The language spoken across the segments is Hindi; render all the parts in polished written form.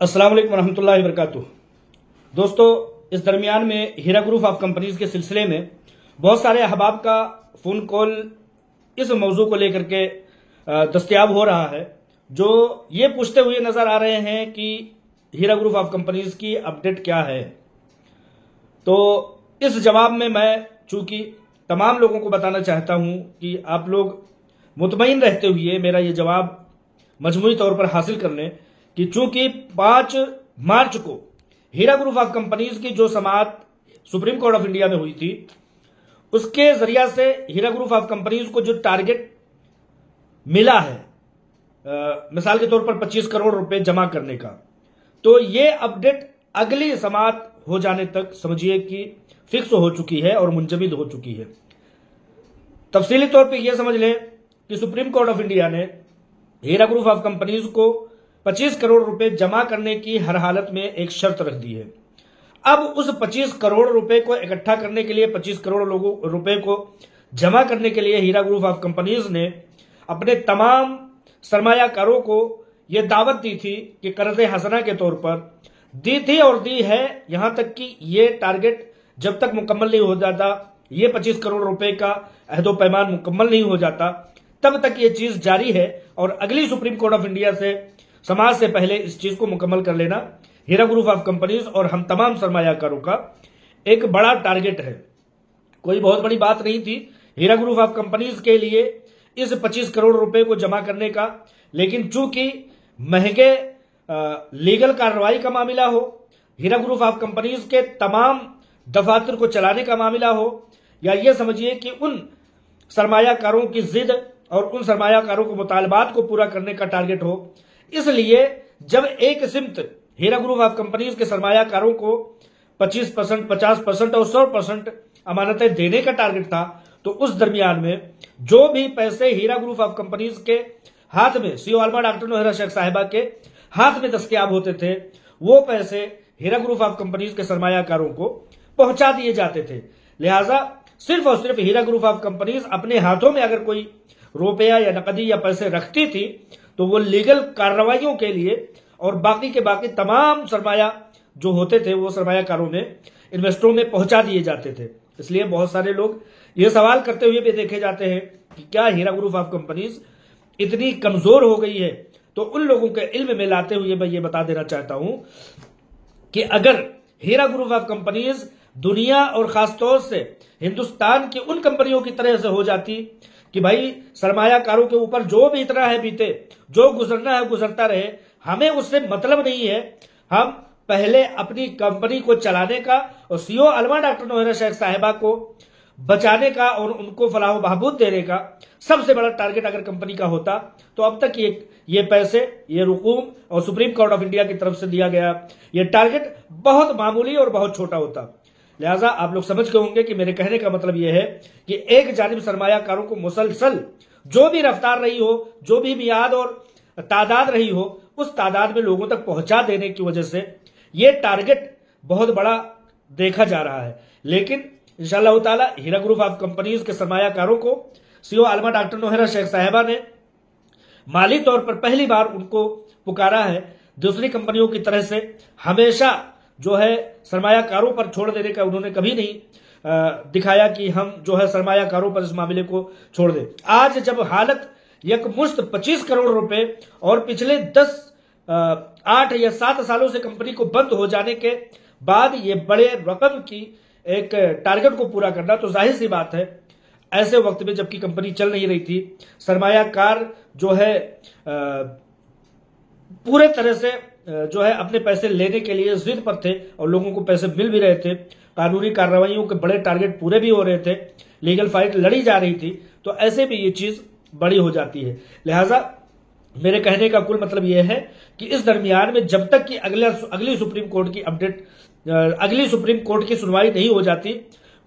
अस्सलाम वालेकुम रहमतुल्लाहि व बरकातुहू। दोस्तों, इस दरमियान में हीरा ग्रुप ऑफ कंपनीज के सिलसिले में बहुत सारे अहबाब का फ़ोन कॉल इस मौजू को लेकर के दस्तयाब हो रहा है, जो ये पूछते हुए नज़र आ रहे हैं कि हीरा ग्रुप ऑफ कंपनीज की अपडेट क्या है। तो इस जवाब में मैं चूंकि तमाम लोगों को बताना चाहता हूं कि आप लोग मुतमईन रहते हुए मेरा ये जवाब मजमूई तौर पर हासिल कर लें कि चूंकि 5 मार्च को हीरा ग्रुप ऑफ कंपनीज की जो समाअत सुप्रीम कोर्ट ऑफ इंडिया में हुई थी, उसके जरिया से हीरा ग्रुप ऑफ कंपनीज को जो टारगेट मिला है, मिसाल के तौर पर 25 करोड़ रुपए जमा करने का, तो ये अपडेट अगली समाअत हो जाने तक समझिए कि फिक्स हो चुकी है और मुंजमद हो चुकी है। तफसीली तौर पे यह समझ लें कि सुप्रीम कोर्ट ऑफ इंडिया ने हीरा ग्रुप ऑफ कंपनीज को 25 करोड़ रुपए जमा करने की हर हालत में एक शर्त रख दी है। अब उस 25 करोड़ रुपए को इकट्ठा करने के लिए, 25 करोड़ रुपए को जमा करने के लिए हीरा ग्रुप ऑफ कंपनीज ने अपने तमाम सरमायाकारों को यह दावत दी थी कि कर्ज हसना के तौर पर दी थी और दी है, यहां तक कि यह टारगेट जब तक मुकम्मल नहीं हो जाता, ये 25 करोड़ रुपए का अहदो पैमान मुकम्मल नहीं हो जाता, तब तक ये चीज जारी है और अगली सुप्रीम कोर्ट ऑफ इंडिया से समाज से पहले इस चीज को मुकम्मल कर लेना हीरा ग्रुप ऑफ कंपनीज और हम तमाम सरमायाकारों का एक बड़ा टारगेट है। कोई बहुत बड़ी बात नहीं थी हीरा ग्रुप ऑफ कंपनीज के लिए इस 25 करोड़ रुपए को जमा करने का, लेकिन चूंकि महंगे लीगल कार्रवाई का मामला हो, हीरा ग्रुप ऑफ कंपनीज के तमाम दफातर को चलाने का मामला हो, या यह समझिए कि उन सरमायाकारों की जिद और उन सरमायाकारों के मुतालबात को पूरा करने का टारगेट हो, इसलिए जब एक सिमत हीरा ग्रुप ऑफ कंपनीज के सरमायाकारों को 25%, 50% और 100% अमानतें देने का टारगेट था, तो उस दरमियान में जो भी पैसे हीरा ग्रुप ऑफ कंपनीज के हाथ में, सीओ आलमा डॉक्टर नोहरा शेख साहिबा के हाथ में दस्तयाब होते थे, वो पैसे हीरा ग्रुप ऑफ कंपनीज के सरमायाकारों को पहुंचा दिए जाते थे। लिहाजा सिर्फ और सिर्फ हीरा ग्रुप ऑफ कंपनीज अपने हाथों में अगर कोई रुपया या नकदी या पैसे रखती थी, तो वो लीगल कार्रवाइयों के लिए और बाकी के बाकी तमाम सरमाया जो होते थे वो सरमायाकारों में, इन्वेस्टरों में पहुंचा दिए जाते थे। इसलिए बहुत सारे लोग ये सवाल करते हुए भी देखे जाते हैं कि क्या हीरा ग्रुप ऑफ कंपनीज इतनी कमजोर हो गई है। तो उन लोगों के इल्म में लाते हुए मैं ये बता देना चाहता हूं कि अगर हीरा ग्रुप ऑफ कंपनीज दुनिया और खासतौर से हिंदुस्तान की उन कंपनियों की तरह से हो जाती कि भाई सरमायाकारों के ऊपर जो भी इतना है बीते, जो गुजरना है गुजरता रहे, हमें उससे मतलब नहीं है, हम पहले अपनी कंपनी को चलाने का और सीओ आलमा डॉक्टर नोहरा शेख साहिबा को बचाने का और उनको फलाह बहबूद देने का सबसे बड़ा टारगेट अगर कंपनी का होता, तो अब तक ये पैसे, ये रुकूम और सुप्रीम कोर्ट ऑफ इंडिया की तरफ से दिया गया ये टारगेट बहुत मामूली और बहुत छोटा होता। लिहाजा आप लोग समझ गए होंगे कि मेरे कहने का मतलब यह है कि एक जानिब सरमायाकारों को मुसलसल जो भी रफ्तार रही हो, जो भी मियाद और तादाद रही हो, उस तादाद में लोगों तक पहुंचा देने की वजह से यह टारगेट बहुत बड़ा देखा जा रहा है। लेकिन इंशाअल्लाह ताला हीरा ग्रुप ऑफ कंपनीज के सरमायाकारों को सीओ आलमा डॉक्टर नोहरा शेख साहिबा ने माली तौर पर पहली बार उनको पुकारा है। दूसरी कंपनियों की तरह से हमेशा जो है सरमायाकारों पर छोड़ देने का उन्होंने कभी नहीं दिखाया कि हम जो है सरमायाकारों पर इस मामले को छोड़ दें। आज जब हालत यकमुश्त 25 करोड़ रुपए और पिछले 8 या 7 सालों से कंपनी को बंद हो जाने के बाद ये बड़े रकम की एक टारगेट को पूरा करना, तो जाहिर सी बात है ऐसे वक्त में जबकि कंपनी चल नहीं रही थी, सरमायाकार जो है पूरे तरह से जो है अपने पैसे लेने के लिए जिद पर थे और लोगों को पैसे मिल भी रहे थे, कानूनी कार्रवाइयों के बड़े टारगेट पूरे भी हो रहे थे, लीगल फाइट लड़ी जा रही थी, तो ऐसे भी ये चीज बड़ी हो जाती है। लिहाजा मेरे कहने का कुल मतलब यह है कि इस दरमियान में जब तक कि अगली सुप्रीम कोर्ट की अपडेट, अगली सुप्रीम कोर्ट की सुनवाई नहीं हो जाती,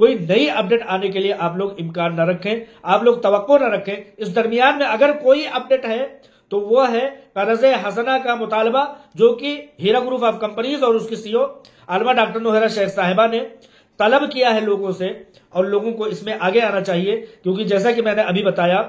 कोई नई अपडेट आने के लिए आप लोग इम्कान न रखें, आप लोग तवक्को न रखें। इस दरमियान में अगर कोई अपडेट है तो वो है कर्ज हसना का मुतालबा, जो कि हीरा ग्रुप ऑफ कंपनीज और उसकी सीईओ आलमा डॉक्टर नोहरा शेख साहिबा ने तलब किया है लोगों से, और लोगों को इसमें आगे आना चाहिए। क्योंकि जैसा कि मैंने अभी बताया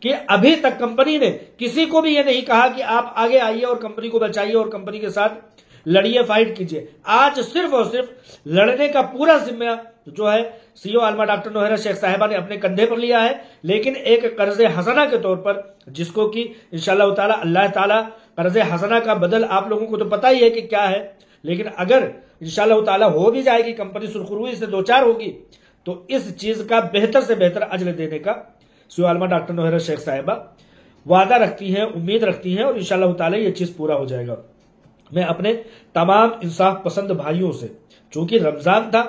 कि अभी तक कंपनी ने किसी को भी यह नहीं कहा कि आप आगे आइए और कंपनी को बचाइए और कंपनी के साथ लड़िए, फाइट कीजिए। आज सिर्फ और सिर्फ लड़ने का पूरा जिम्मा जो है सीईओ आलमा डॉक्टर नौहरा शेख साहिबा ने अपने कंधे पर लिया है, लेकिन एक कर्जे हसना के तौर पर, जिसको कि इंशाअल्लाह ताला अल्लाह ताला कर्जे हसना का बदल आप लोगों को तो पता ही है कि क्या है, लेकिन अगर इंशाअल्लाह ताला हो भी जाएगी, कंपनी सुरखुरुई से दो चार होगी, तो इस चीज का बेहतर से बेहतर अजर देने का सीईओ आलमा डॉक्टर नौहरा शेख साहिबा वादा रखती हैं, उम्मीद रखती हैं, और इंशाअल्लाह ताला ये चीज पूरा हो जाएगा। मैं अपने तमाम इंसाफ पसंद भाइयों से, चूंकि रमजान था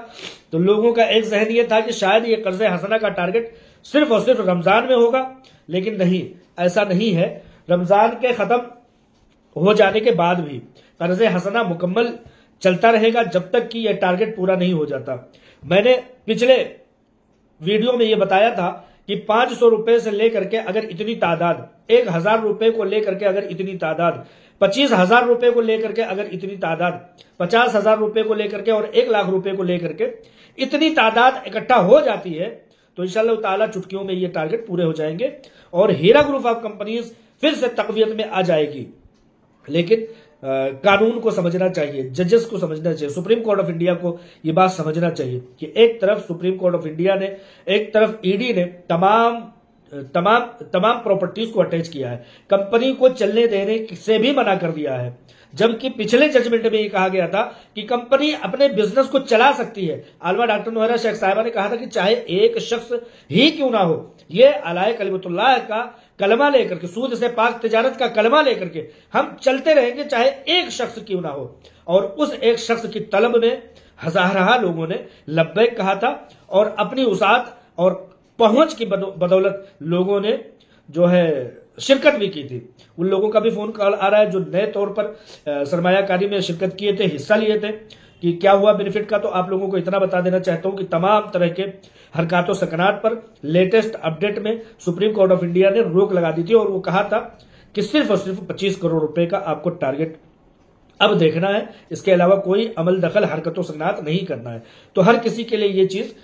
तो लोगों का एक जहन ये था कि शायद ये कर्जे हसना का टारगेट सिर्फ और सिर्फ रमजान में होगा, लेकिन नहीं, ऐसा नहीं है। रमजान के खत्म हो जाने के बाद भी कर्जे हसना मुकम्मल चलता रहेगा जब तक कि यह टारगेट पूरा नहीं हो जाता। मैंने पिछले वीडियो में यह बताया था कि 500 रुपए से लेकर के अगर इतनी तादाद, 1000 रुपए को लेकर के अगर इतनी तादाद, 25,000 रुपए को लेकर के अगर इतनी तादाद, 50,000 रुपए को लेकर के और 1 लाख रुपए को लेकर के इतनी तादाद इकट्ठा हो जाती है तो इंशाअल्लाह ताला चुटकियों में ये टारगेट पूरे हो जाएंगे और हीरा ग्रुप ऑफ कंपनीज फिर से तकवीयत में आ जाएगी। लेकिन कानून को समझना चाहिए, जजेस को समझना चाहिए, सुप्रीम कोर्ट ऑफ इंडिया को यह बात समझना चाहिए कि एक तरफ सुप्रीम कोर्ट ऑफ इंडिया ने, एक तरफ ईडी ने तमाम प्रॉपर्टीज को अटैच किया है, कंपनी को चलने देने से भी मना कर दिया है, जबकि पिछले जजमेंट में ये कहा गया था कि कंपनी अपने बिजनेस को चला सकती है। आलमा डॉक्टर नौहरा शेख साहिबा ने कहा था कि चाहे एक शख्स ही क्यों ना हो, ये अलाए कलिमतुल्लाह का कलमा लेकर के, सूद से पाक तिजारत का कलमा लेकर के हम चलते रहेंगे, चाहे एक शख्स क्यों ना हो। और उस एक शख्स की तलब में हजारा लोगों ने लब्बैक कहा था और अपनी उसात और पहुंच की बदौलत लोगों ने जो है शिरकत भी की थी। उन लोगों का भी फोन कॉल आ रहा है जो नए तौर पर सरमायाकारी में शिरकत किए थे, हिस्सा लिए थे, कि क्या हुआ बेनिफिट का। तो आप लोगों को इतना बता देना चाहता हूं कि तमाम तरह के हरकतों सकनात पर लेटेस्ट अपडेट में सुप्रीम कोर्ट ऑफ इंडिया ने रोक लगा दी थी और वो कहा था कि सिर्फ और सिर्फ 25 करोड़ रुपए का आपको टारगेट अब देखना है, इसके अलावा कोई अमल दखल हरकतों सकनात नहीं करना है। तो हर किसी के लिए ये चीज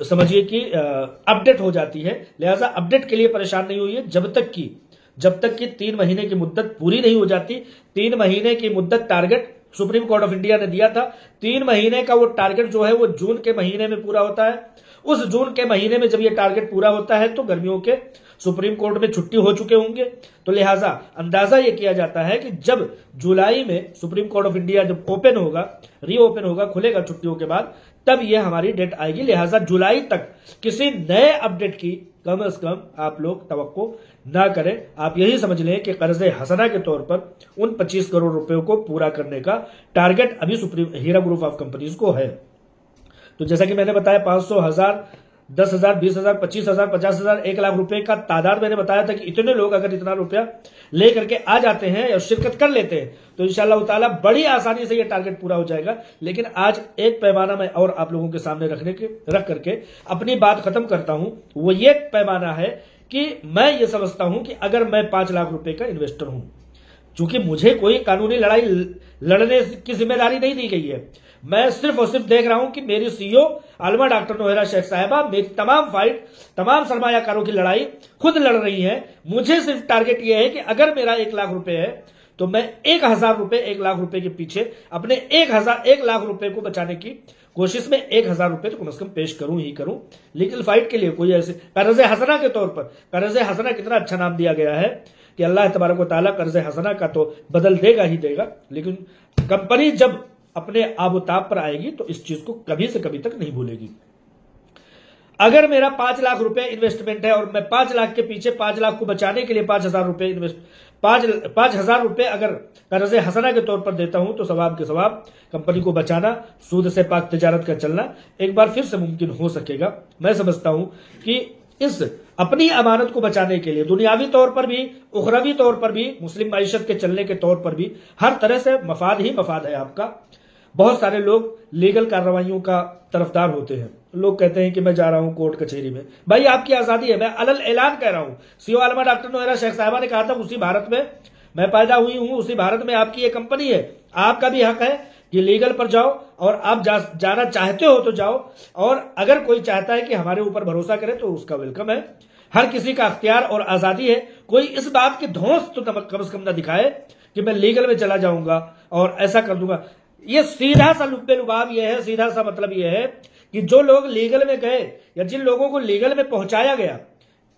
समझिए कि अपडेट हो जाती है, लिहाजा अपडेट के लिए परेशान नहीं हुई जब तक कि 3 महीने की मुद्दत पूरी नहीं हो जाती। 3 महीने की मुद्दत target supreme court of India ने दिया था। 3 महीने का वो टारगेट जो है वो जून के महीने में पूरा होता है। उस जून के महीने में जब ये टारगेट पूरा होता है तो गर्मियों के सुप्रीम कोर्ट में छुट्टी हो चुके होंगे, तो लिहाजा अंदाजा ये किया जाता है कि जब जुलाई में सुप्रीम कोर्ट ऑफ इंडिया जब ओपन होगा, रीओपन होगा, खुलेगा छुट्टियों के बाद, तब ये हमारी डेट आएगी। लिहाजा जुलाई तक किसी नए अपडेट की कम से कम आप लोग तवक्को ना करें। आप यही समझ लें कि कर्जे हसना के तौर पर उन 25 करोड़ रुपयों को पूरा करने का टारगेट अभी supreme Hira group of companies को है। तो जैसा कि मैंने बताया 500, 1000, 10,000, 20,000, 25,000, 50,000, 1 लाख रुपए का तादाद मैंने बताया था कि इतने लोग अगर इतना रुपया लेकर के आ जाते हैं या शिरकत कर लेते हैं तो इंशाअल्लाह ताला बड़ी आसानी से यह टारगेट पूरा हो जाएगा। लेकिन आज एक पैमाना मैं और आप लोगों के सामने रख करके अपनी बात खत्म करता हूं। वो ये पैमाना है कि मैं ये समझता हूं कि अगर मैं 5 लाख रुपए का इन्वेस्टर हूं, चूंकि मुझे कोई कानूनी लड़ाई लड़ने की जिम्मेदारी नहीं दी गई है, मैं सिर्फ और सिर्फ देख रहा हूं कि मेरी सीईओ आलमा डॉक्टर नौहरा शेख साहिबा मेरी तमाम सरमायाकारों की लड़ाई खुद लड़ रही है। मुझे सिर्फ टारगेट यह है कि अगर मेरा 1 लाख रुपए है तो मैं 1,000 रुपए 1 लाख रुपए के पीछे अपने 1 लाख रुपए को बचाने की कोशिश में 1,000 रुपए तो कम से कम पेश करूं ही करूं। लीगल फाइट के लिए कोई ऐसे कर्जे हसना के तौर पर, कर्जे हसना कितना अच्छा नाम दिया गया है कि अल्लाह तबारक व तआला कर्जे हसना का तो बदल देगा ही देगा, लेकिन कंपनी जब अपने आबोताब पर आएगी तो इस चीज को कभी से कभी तक नहीं भूलेगी। अगर मेरा 5 लाख रुपए इन्वेस्टमेंट है और मैं 5 लाख के पीछे 5 लाख को बचाने के लिए 5,000 रुपए 5,000 रुपए अगर कर्जे हसना के तौर पर देता हूं तो सवाब के सवाब कंपनी को बचाना, सूद से पाक तिजारत का चलना एक बार फिर से मुमकिन हो सकेगा। मैं समझता हूं कि इस अपनी अमानत को बचाने के लिए दुनियावी तौर पर भी, उखरवी तौर पर भी, मुस्लिम मईशत के चलने के तौर पर भी हर तरह से मफाद ही मफाद है आपका। बहुत सारे लोग लीगल कार्रवाइयों का तरफदार होते हैं। लोग कहते हैं कि मैं जा रहा हूं कोर्ट कचहरी में। भाई आपकी आजादी है, मैं अलल ऐलान कह रहा हूं। सीईओ आलमा डॉक्टर नौहरा शेख साहिबा ने कहा था उसी भारत में मैं पैदा हुई हूं, उसी भारत में आपकी ये कंपनी है, आपका भी हक है कि लीगल पर जाओ और आप जाना चाहते हो तो जाओ, और अगर कोई चाहता है कि हमारे ऊपर भरोसा करे तो उसका वेलकम है। हर किसी का अख्तियार और आजादी है। कोई इस बात की धौंस तो कम से कम न दिखाए कि मैं लीगल में चला जाऊंगा और ऐसा कर दूंगा। ये सीधा सा लुब्बे लुबाब ये है, सीधा सा मतलब ये है कि जो लोग लीगल में गए या जिन लोगों को लीगल में पहुंचाया गया,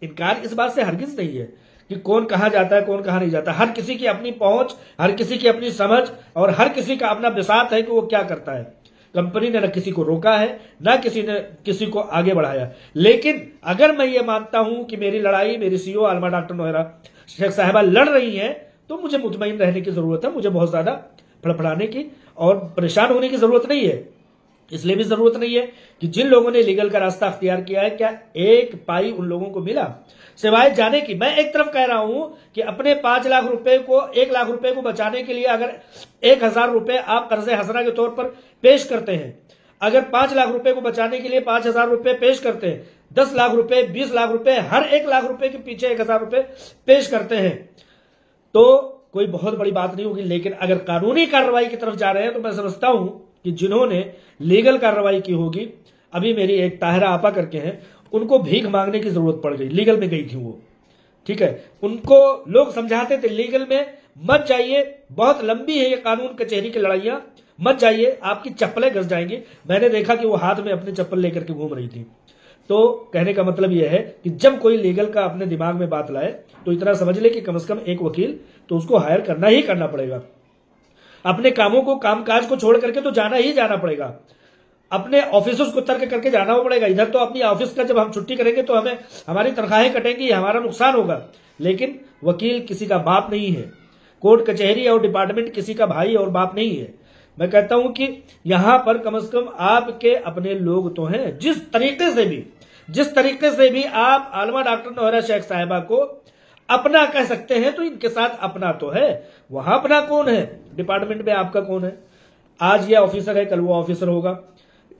इनकार इस बात से हरगिज नहीं है कि कौन कहां जाता है कौन कहां नहीं जाता। हर किसी की अपनी पहुंच, हर किसी की अपनी समझ और हर किसी का अपना बिसात है कि वो क्या करता है। कंपनी ने न किसी को रोका है, ना किसी ने किसी को आगे बढ़ाया। लेकिन अगर मैं ये मानता हूं कि मेरी लड़ाई मेरी सीईओ आलमा डॉक्टर नोहरा शेख साहिबा लड़ रही है, तो मुझे मुतमईन रहने की जरूरत है। मुझे बहुत ज्यादा फड़फड़ाने की और परेशान होने की जरूरत नहीं है। इसलिए भी जरूरत नहीं है कि जिन लोगों ने लीगल का रास्ता अख्तियार किया है, क्या एक पाई उन लोगों को मिला सिवाय जाने की। मैं एक तरफ कह रहा हूं कि अपने 5 लाख रुपए को 1 लाख रुपए को बचाने के लिए अगर 1000 रुपए आप कर्जे हसना के तौर पर पेश करते हैं, अगर 5 लाख रुपए को बचाने के लिए 5000 रुपए पेश करते हैं, 10 लाख रुपए 20 लाख रुपए, हर 1 लाख रुपए के पीछे 1000 रुपए पेश करते हैं, तो कोई बहुत बड़ी बात नहीं होगी। लेकिन अगर कानूनी कार्रवाई की तरफ जा रहे हैं तो मैं समझता हूं कि जिन्होंने लीगल कार्रवाई की होगी, अभी मेरी एक ताहिरा आपा करके हैं, उनको भीख मांगने की जरूरत पड़ गई। लीगल में गई थी वो, ठीक है, उनको लोग समझाते थे लीगल में मत जाइए, बहुत लंबी है ये कानून कचहरी की लड़ाइयां, मत जाइए, आपकी चप्पलें घस जाएंगी। मैंने देखा कि वो हाथ में अपनी चप्पल लेकर के घूम रही थी। तो कहने का मतलब यह है कि जब कोई लीगल का अपने दिमाग में बात लाए तो इतना समझ ले कि कम से कम एक वकील तो उसको हायर करना ही करना पड़ेगा। अपने कामों को, कामकाज को छोड़ करके तो जाना ही जाना पड़ेगा। अपने ऑफिसर्स को तर्क करके जाना पड़ेगा। इधर तो अपनी ऑफिस का जब हम छुट्टी करेंगे तो हमें हमारी तनख्वाहें कटेंगी, हमारा नुकसान होगा। लेकिन वकील किसी का बाप नहीं है, कोर्ट कचहरी और डिपार्टमेंट किसी का भाई और बाप नहीं है। मैं कहता हूं कि यहां पर कम से कम आपके अपने लोग तो हैं। जिस तरीके से भी आप आलमा डॉक्टर नोहरा शेख साहिबा को अपना कह सकते हैं, तो इनके साथ अपना तो है। वहां अपना कौन है? डिपार्टमेंट में आपका कौन है? आज ये ऑफिसर है, कल वो ऑफिसर होगा।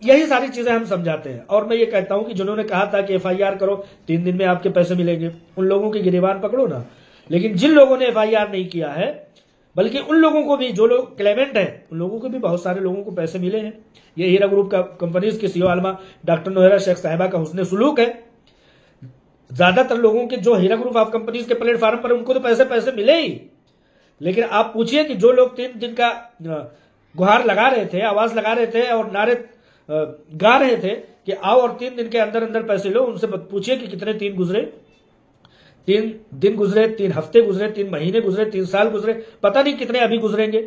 यही सारी चीजें हम समझाते हैं। और मैं ये कहता हूं कि जिन्होंने कहा था कि FIR करो, 3 दिन में आपके पैसे मिलेंगे, उन लोगों की गिरेबान पकड़ो ना। लेकिन जिन लोगों ने FIR नहीं किया है, बल्कि उन लोगों को भी, जो लोग क्लेमेंट हैं, उन लोगों को भी बहुत सारे लोगों को पैसे मिले हैं। ये हीरा ग्रुप का कंपनीज की सीईओ आलमा डॉक्टर नोहरा शेख साहिबा का हुस्न सुलूक है। ज्यादातर लोगों के जो हीरा ग्रुप ऑफ कंपनीज के प्लेटफॉर्म पर उनको तो पैसे मिले ही। लेकिन आप पूछिए कि जो लोग 3 दिन का गुहार लगा रहे थे, आवाज लगा रहे थे और नारे गा रहे थे कि आओ और 3 दिन के अंदर अंदर पैसे लो, उनसे पूछिए कि कितने 3 गुजरे, 3 दिन गुजरे, 3 हफ्ते गुजरे, 3 महीने गुजरे, 3 साल गुजरे, पता नहीं कितने अभी गुजरेंगे।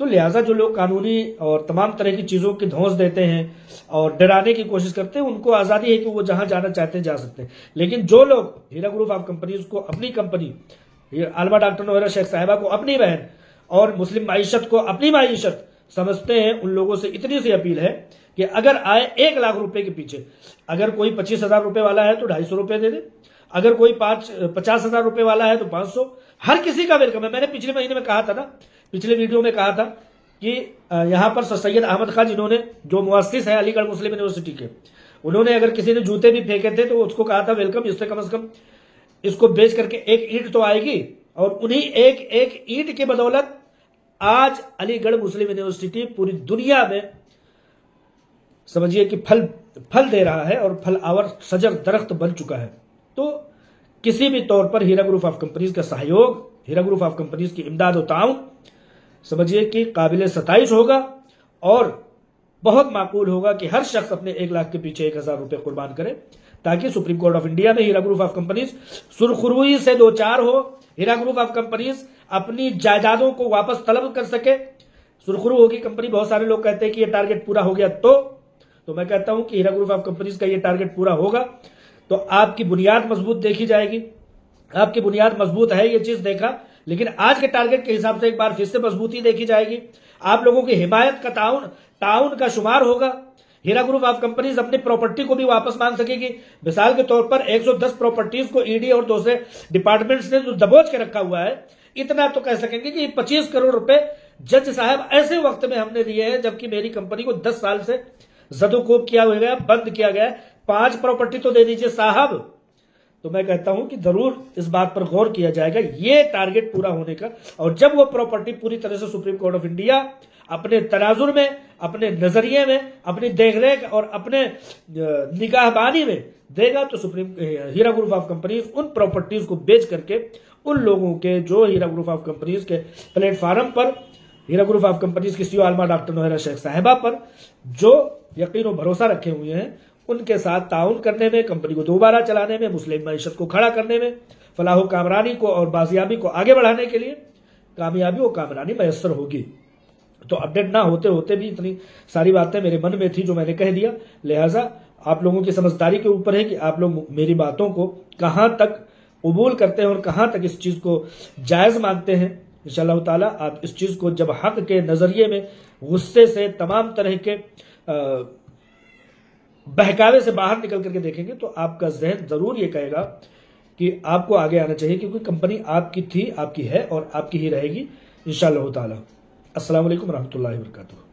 तो लिहाजा जो लोग कानूनी और तमाम तरह की चीजों की धौंस देते हैं और डराने की कोशिश करते हैं, उनको आजादी है कि वो जहां जाना चाहते हैं जा सकते हैं। लेकिन जो लोग हीरा ग्रुप ऑफ कंपनीज को अपनी कंपनी, आलमा डॉक्टर नोहरा शेख साहिबा को अपनी बहन और मुस्लिम माईशत को अपनी माईशत समझते हैं, उन लोगों से इतनी सी अपील है कि अगर आए 1 लाख रुपए के पीछे, अगर कोई 25,000 रुपए वाला है तो 250 रुपए दे दे, अगर कोई 50,000 रुपए वाला है तो 500, हर किसी का वेलकम है। मैंने पिछले महीने में कहा था ना, पिछले वीडियो में कहा था कि यहां पर सर सैयद अहमद खान, जिन्होंने, जो मुअस्सिस है अलीगढ़ मुस्लिम यूनिवर्सिटी के, उन्होंने अगर किसी ने जूते भी फेंके थे तो उसको कहा था वेलकम, इससे कम से कम इसको बेच करके 1 ईंट तो आएगी। और उन्हीं एक ईंट की बदौलत आज अलीगढ़ मुस्लिम यूनिवर्सिटी पूरी दुनिया में समझिए कि फल दे रहा है और फल आवर सजर दरख्त बन चुका है। तो किसी भी तौर पर हीरा ग्रुप ऑफ कंपनीज का सहयोग, हीरा ग्रुप ऑफ कंपनीज की इमदाद और ताउन समझिए कि काबिल सताइश होगा और बहुत माकूल होगा कि हर शख्स अपने 1 लाख के पीछे 1000 रुपए कुर्बान करे, ताकि सुप्रीम कोर्ट ऑफ इंडिया में हीरा ग्रुप ऑफ कंपनीज सुरखुरुई से 2-4 हो, हीरा ग्रुप ऑफ कंपनीज अपनी जायदादों को वापस तलब कर सके। सुरखुरु होगी कंपनी। बहुत सारे लोग कहते हैं कि यह टारगेट पूरा हो गया तो मैं कहता हूं कि हीरा ग्रुप ऑफ कंपनीज का यह टारगेट पूरा होगा तो आपकी बुनियाद मजबूत देखी जाएगी। आपकी बुनियाद मजबूत है, ये चीज देखा, लेकिन आज के टारगेट के हिसाब से एक बार फिर से मजबूती देखी जाएगी। आप लोगों की हिमायत का ताउन का शुमार होगा। हीरा ग्रुप ऑफ कंपनीज अपनी प्रॉपर्टी को भी वापस मांग सकेगी। मिसाल के तौर पर 110 प्रॉपर्टीज को ईडी और दूसरे डिपार्टमेंट्स ने जो दबोच के रखा हुआ है, इतना तो कह सकेंगे कि 25 करोड़ रुपए जज साहब ऐसे वक्त में हमने दिए हैं जबकि मेरी कंपनी को 10 साल से जदोकोब किया गया, बंद किया गया। 5 प्रॉपर्टी तो दे दीजिए साहब। तो मैं कहता हूं कि जरूर इस बात पर गौर किया जाएगा ये टारगेट पूरा होने का। और जब वो प्रॉपर्टी पूरी तरह से सुप्रीम कोर्ट ऑफ इंडिया अपने तनाजुर में, अपने नजरिए में, अपनी देखरेख और अपने निगाहबानी में देगा तो हीरा ग्रुप ऑफ कंपनीज उन प्रॉपर्टीज को बेच करके उन लोगों के जो हीरा ग्रुप ऑफ कंपनीज के प्लेटफार्म पर, हीरा ग्रुप ऑफ कंपनीज की सीईओ आलमा डॉक्टर नोहेरा शेख साहिबा पर जो यकीन और भरोसा रखे हुए हैं, उनके साथ ताउन करने में, कंपनी को दोबारा चलाने में, मुस्लिम मईशत को खड़ा करने में, फलाह कामरानी को और बाजियाबी को आगे बढ़ाने के लिए कामयाबी और कामरानी मैसर होगी। तो अपडेट ना होते होते भी इतनी सारी बातें मेरे मन में थी जो मैंने कह दिया। लिहाजा आप लोगों की समझदारी के ऊपर है कि आप लोग मेरी बातों को कहां तक कबूल करते हैं और कहां तक इस चीज को जायज मानते हैं। इंशाअल्लाह ताला आप इस चीज को जब हक के नजरिए में गुस्से से, तमाम तरह के बहकावे से बाहर निकल करके देखेंगे तो आपका जहन जरूर ये कहेगा कि आपको आगे आना चाहिए, क्योंकि कंपनी आपकी थी, आपकी है और आपकी ही रहेगी इंशाअल्लाह ताला। अस्सलाम वालेकुम रहमतुल्लाहि व बरकातुहू।